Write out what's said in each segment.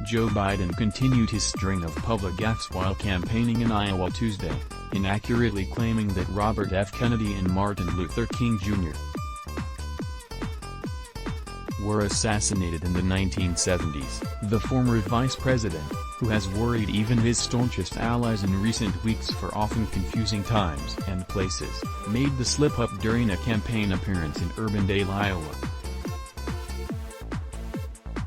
Joe Biden continued his string of public gaffes while campaigning in Iowa Tuesday, inaccurately claiming that Robert F. Kennedy and Martin Luther King Jr. were assassinated in the 1970s. The former vice president, who has worried even his staunchest allies in recent weeks for often confusing times and places, made the slip-up during a campaign appearance in Urbandale, Iowa.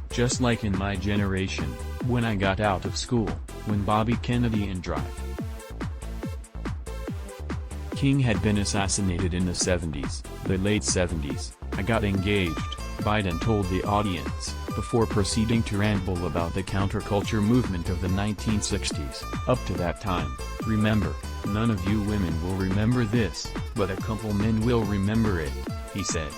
Just like in my generation, when I got out of school, when Bobby Kennedy and Dr. King had been assassinated in the 70s, the late 70s, I got engaged, Biden told the audience, before proceeding to ramble about the counterculture movement of the 1960s. Up to that time, remember, none of you women will remember this, but a couple men will remember it, he said.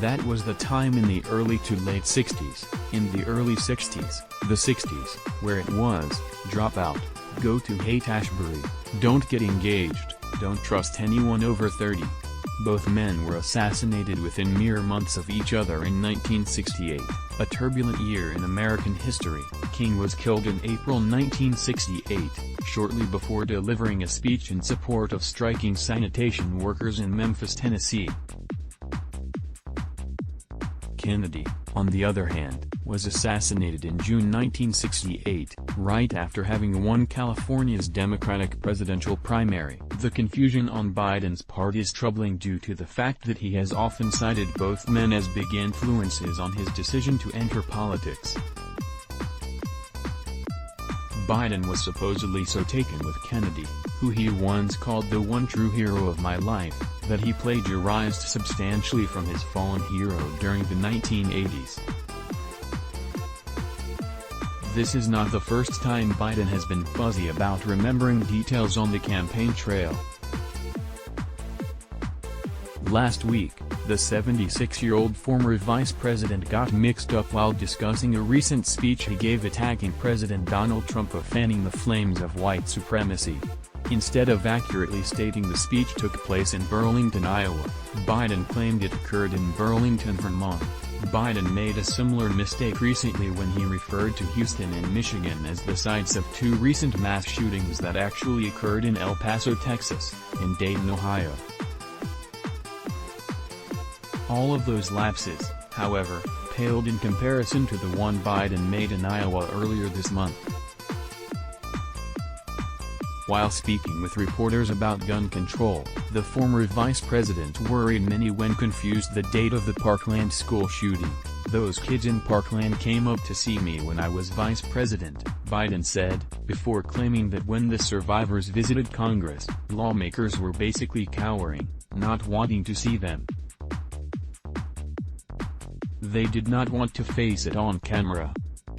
That was the time in the early to late 60s, in the early 60s, the 60s, where it was, drop out, go to Haight-Ashbury, don't get engaged, don't trust anyone over 30. Both men were assassinated within mere months of each other in 1968, a turbulent year in American history. King was killed in April 1968, shortly before delivering a speech in support of striking sanitation workers in Memphis, Tennessee. Kennedy, on the other hand, was assassinated in June 1968, right after having won California's Democratic presidential primary. The confusion on Biden's part is troubling due to the fact that he has often cited both men as big influences on his decision to enter politics. Biden was supposedly so taken with Kennedy, who he once called the one true hero of my life, that he plagiarized substantially from his fallen hero during the 1980s. This is not the first time Biden has been fuzzy about remembering details on the campaign trail. Last week, the 76-year-old former vice president got mixed up while discussing a recent speech he gave attacking President Donald Trump for fanning the flames of white supremacy. Instead of accurately stating the speech took place in Burlington, Iowa, Biden claimed it occurred in Burlington, Vermont. Biden made a similar mistake recently when he referred to Houston and Michigan as the sites of two recent mass shootings that actually occurred in El Paso, Texas, and Dayton, Ohio. All of those lapses, however, paled in comparison to the one Biden made in Iowa earlier this month. While speaking with reporters about gun control, the former vice president worried many when confused the date of the Parkland school shooting. "Those kids in Parkland came up to see me when I was vice president," Biden said, before claiming that when the survivors visited Congress, lawmakers were basically cowering, not wanting to see them. They did not want to face it on camera.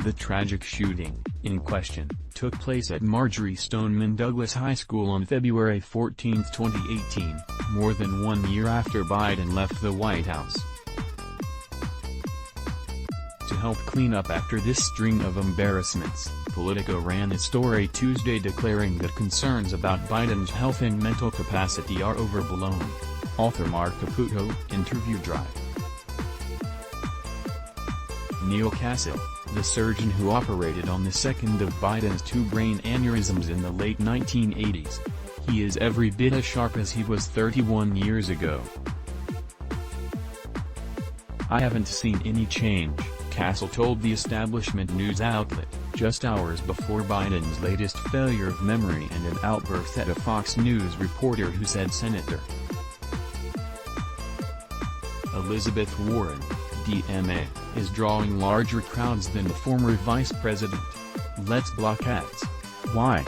The tragic shooting, in question, took place at Marjorie Stoneman Douglas High School on February 14, 2018, more than 1 year after Biden left the White House. To help clean up after this string of embarrassments, Politico ran a story Tuesday declaring that concerns about Biden's health and mental capacity are overblown. Author Mark Caputo, interview drive. Neil Cassell, the surgeon who operated on the second of Biden's two brain aneurysms in the late 1980s. He is every bit as sharp as he was 31 years ago. "I haven't seen any change," Cassell told the establishment news outlet, just hours before Biden's latest failure of memory and an outburst at a Fox News reporter who said Senator Elizabeth Warren, DMA, is drawing larger crowds than the former vice president. "Let's block ads." Why?